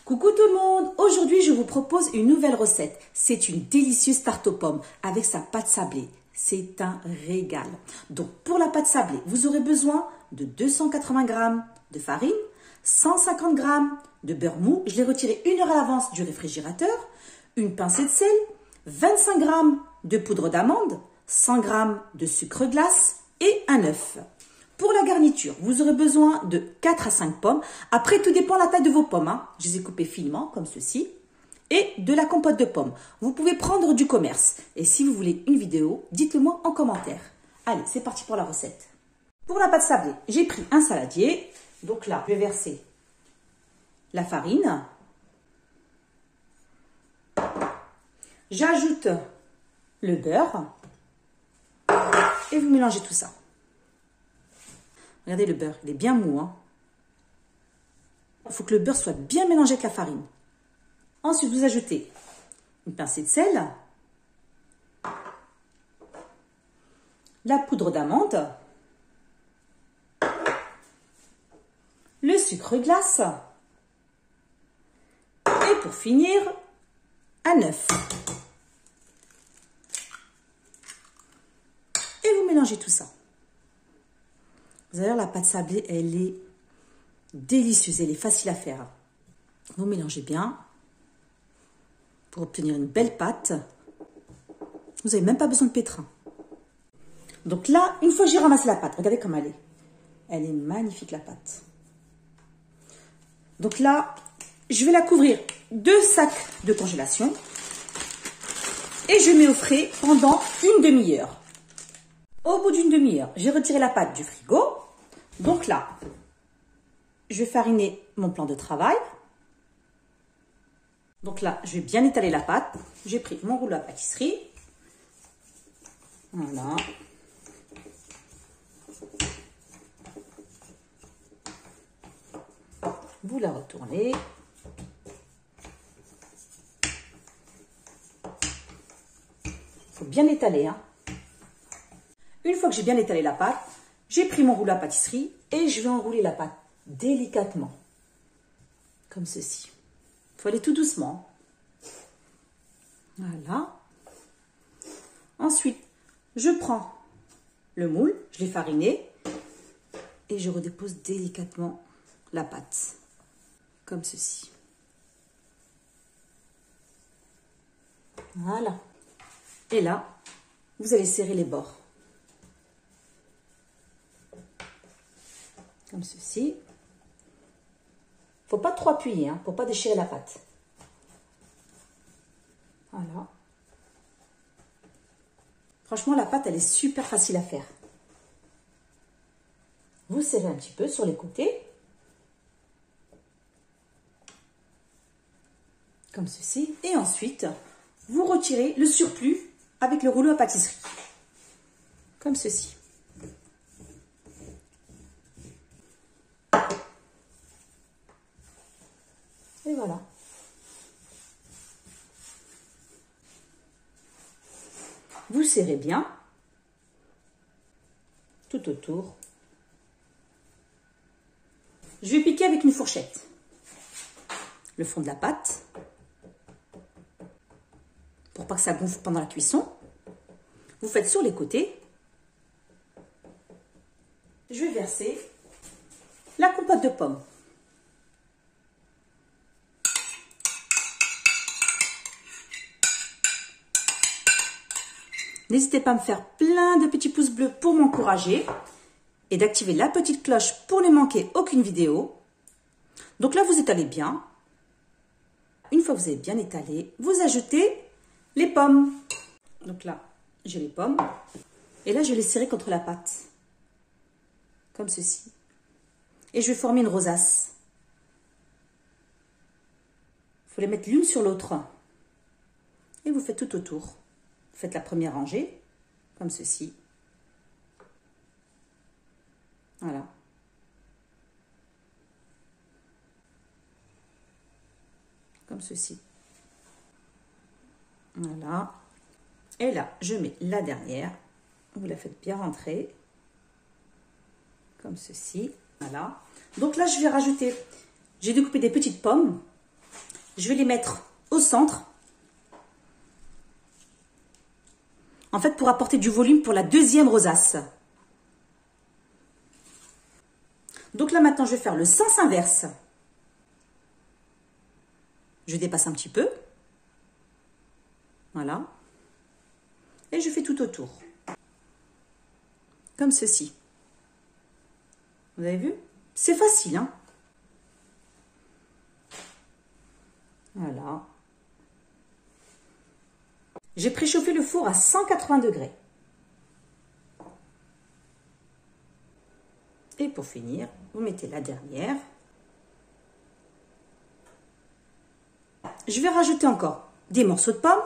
Coucou tout le monde, aujourd'hui je vous propose une nouvelle recette. C'est une délicieuse tarte aux pommes avec sa pâte sablée. C'est un régal. Donc pour la pâte sablée, vous aurez besoin de 280 g de farine, 150 g de beurre mou, je l'ai retiré 1 heure à l'avance du réfrigérateur, une pincée de sel, 25 g de poudre d'amande, 100 g de sucre glace et un œuf. Pour la garniture, vous aurez besoin de 4 à 5 pommes. Après, tout dépend de la taille de vos pommes. Je les ai coupées finement, comme ceci. Et de la compote de pommes. Vous pouvez prendre du commerce. Et si vous voulez une vidéo, dites-le moi en commentaire. Allez, c'est parti pour la recette. Pour la pâte sablée, j'ai pris un saladier. Donc là, je vais verser la farine. J'ajoute le beurre. Et vous mélangez tout ça. Regardez le beurre, il est bien mou. Il faut que le beurre soit bien mélangé avec la farine. Ensuite, vous ajoutez une pincée de sel, la poudre d'amande, le sucre glace et pour finir, un œuf. Et vous mélangez tout ça. Vous allez voir, la pâte sablée, elle est délicieuse, elle est facile à faire. Vous mélangez bien pour obtenir une belle pâte. Vous n'avez même pas besoin de pétrin. Donc là, une fois que j'ai ramassé la pâte, regardez comme elle est. Elle est magnifique, la pâte. Donc là, je vais la couvrir de sacs de congélation et je mets au frais pendant une demi-heure. Au bout d'une demi-heure, j'ai retiré la pâte du frigo. Donc là, je vais fariner mon plan de travail. Donc là, je vais bien étaler la pâte. J'ai pris mon rouleau à pâtisserie. Voilà. Vous la retournez. Il faut bien l'étaler, Une fois que j'ai bien étalé la pâte, j'ai pris mon rouleau à pâtisserie et je vais enrouler la pâte délicatement. Comme ceci. Il faut aller tout doucement. Voilà. Ensuite, je prends le moule, je l'ai fariné et je redépose délicatement la pâte. Comme ceci. Voilà. Et là, vous allez serrer les bords. Comme ceci. Faut pas trop appuyer, pour pas déchirer la pâte. Voilà. Franchement, la pâte, elle est super facile à faire. Vous serrez un petit peu sur les côtés. Comme ceci. Et ensuite, vous retirez le surplus avec le rouleau à pâtisserie. Comme ceci. Et voilà. Vous serrez bien tout autour. Je vais piquer avec une fourchette le fond de la pâte pour pas que ça gonfle pendant la cuisson. Vous faites sur les côtés. Je vais verser la compote de pommes. N'hésitez pas à me faire plein de petits pouces bleus pour m'encourager et d'activer la petite cloche pour ne manquer aucune vidéo. Donc là, vous étalez bien. Une fois que vous avez bien étalé, vous ajoutez les pommes. Donc là, j'ai les pommes. Et là, je vais les serrer contre la pâte. Comme ceci. Et je vais former une rosace. Il faut les mettre l'une sur l'autre. Et vous faites tout autour. Faites la première rangée, comme ceci. Voilà. Comme ceci. Voilà. Et là, je mets la dernière. Vous la faites bien rentrer. Comme ceci. Voilà. Donc là, je vais rajouter, j'ai découpé des petites pommes. je vais les mettre au centre. En fait, pour apporter du volume pour la deuxième rosace. Donc là, maintenant, je vais faire le sens inverse. Je dépasse un petit peu. Voilà. Et je fais tout autour. Comme ceci. Vous avez vu? C'est facile, hein? Voilà. J'ai préchauffé le four à 180 degrés. Et pour finir, vous mettez la dernière. Je vais rajouter encore des morceaux de pommes.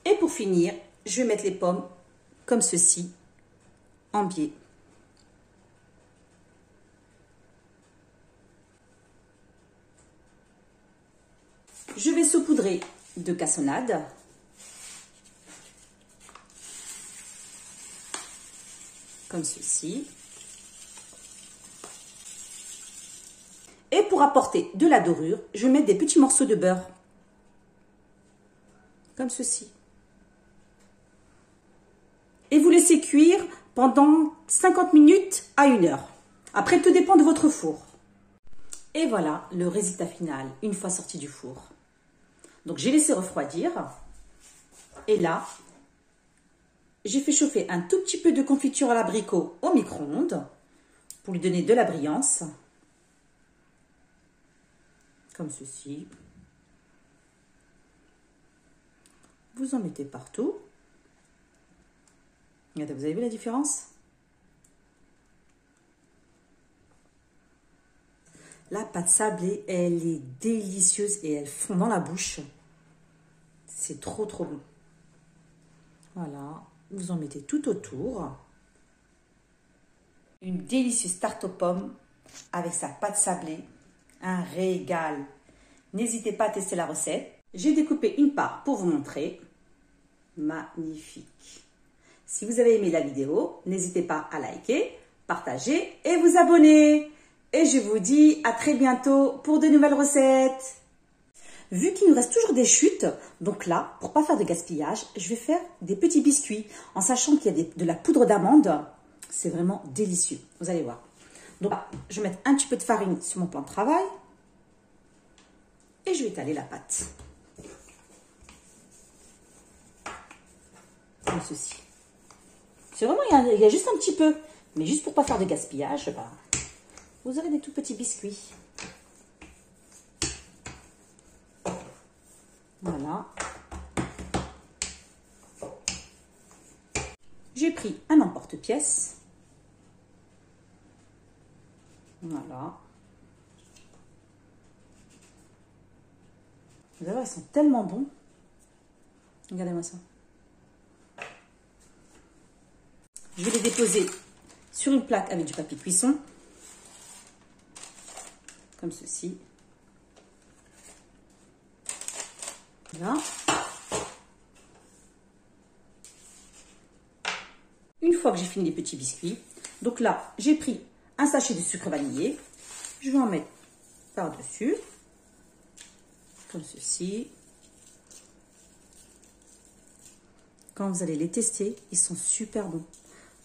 Et pour finir, je vais mettre les pommes comme ceci, en biais. Je vais saupoudrer de cassonade. Comme ceci. Et pour apporter de la dorure, je vais mettre des petits morceaux de beurre. Comme ceci. Et vous laissez cuire pendant 50 minutes à 1 heure. Après, tout dépend de votre four. Et voilà le résultat final, une fois sorti du four. Donc, j'ai laissé refroidir. Et là, j'ai fait chauffer un tout petit peu de confiture à l'abricot au micro-ondes pour lui donner de la brillance. Comme ceci. Vous en mettez partout. Regardez, vous avez vu la différence? La pâte sablée, elle est délicieuse et elle fond dans la bouche. C'est trop, trop bon. Voilà, vous en mettez tout autour. Une délicieuse tarte aux pommes avec sa pâte sablée. Un régal. N'hésitez pas à tester la recette. J'ai découpé une part pour vous montrer. Magnifique. Si vous avez aimé la vidéo, n'hésitez pas à liker, partager et vous abonner. Et je vous dis à très bientôt pour de nouvelles recettes. Vu qu'il nous reste toujours des chutes, donc là, pour pas faire de gaspillage, je vais faire des petits biscuits en sachant qu'il y a de la poudre d'amande. C'est vraiment délicieux, vous allez voir. Donc là, je vais mettre un petit peu de farine sur mon plan de travail et je vais étaler la pâte. Comme ceci. C'est vraiment, il y a juste un petit peu, mais juste pour pas faire de gaspillage, bah, vous aurez des tout petits biscuits. Voilà. J'ai pris un emporte-pièce. Voilà. Vous allez voir, ils sont tellement bons. Regardez-moi ça. Je vais les déposer sur une plaque avec du papier cuisson. Comme ceci. Voilà. Une fois que j'ai fini les petits biscuits, donc là, j'ai pris un sachet de sucre vanillé. Je vais en mettre par-dessus. Comme ceci. Quand vous allez les tester, ils sont super bons.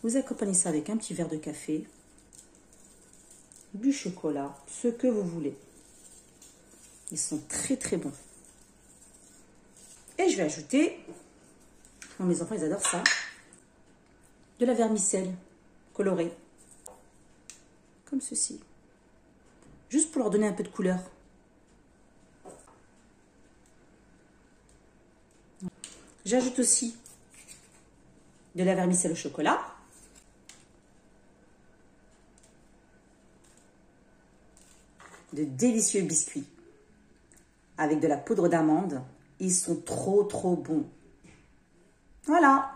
Vous accompagnez ça avec un petit verre de café, du chocolat, ce que vous voulez. Ils sont très très bons. Et je vais ajouter, mes enfants ils adorent ça, de la vermicelle colorée. Comme ceci. Juste pour leur donner un peu de couleur. J'ajoute aussi de la vermicelle au chocolat. De délicieux biscuits avec de la poudre d'amande. Ils sont trop trop bons. Voilà.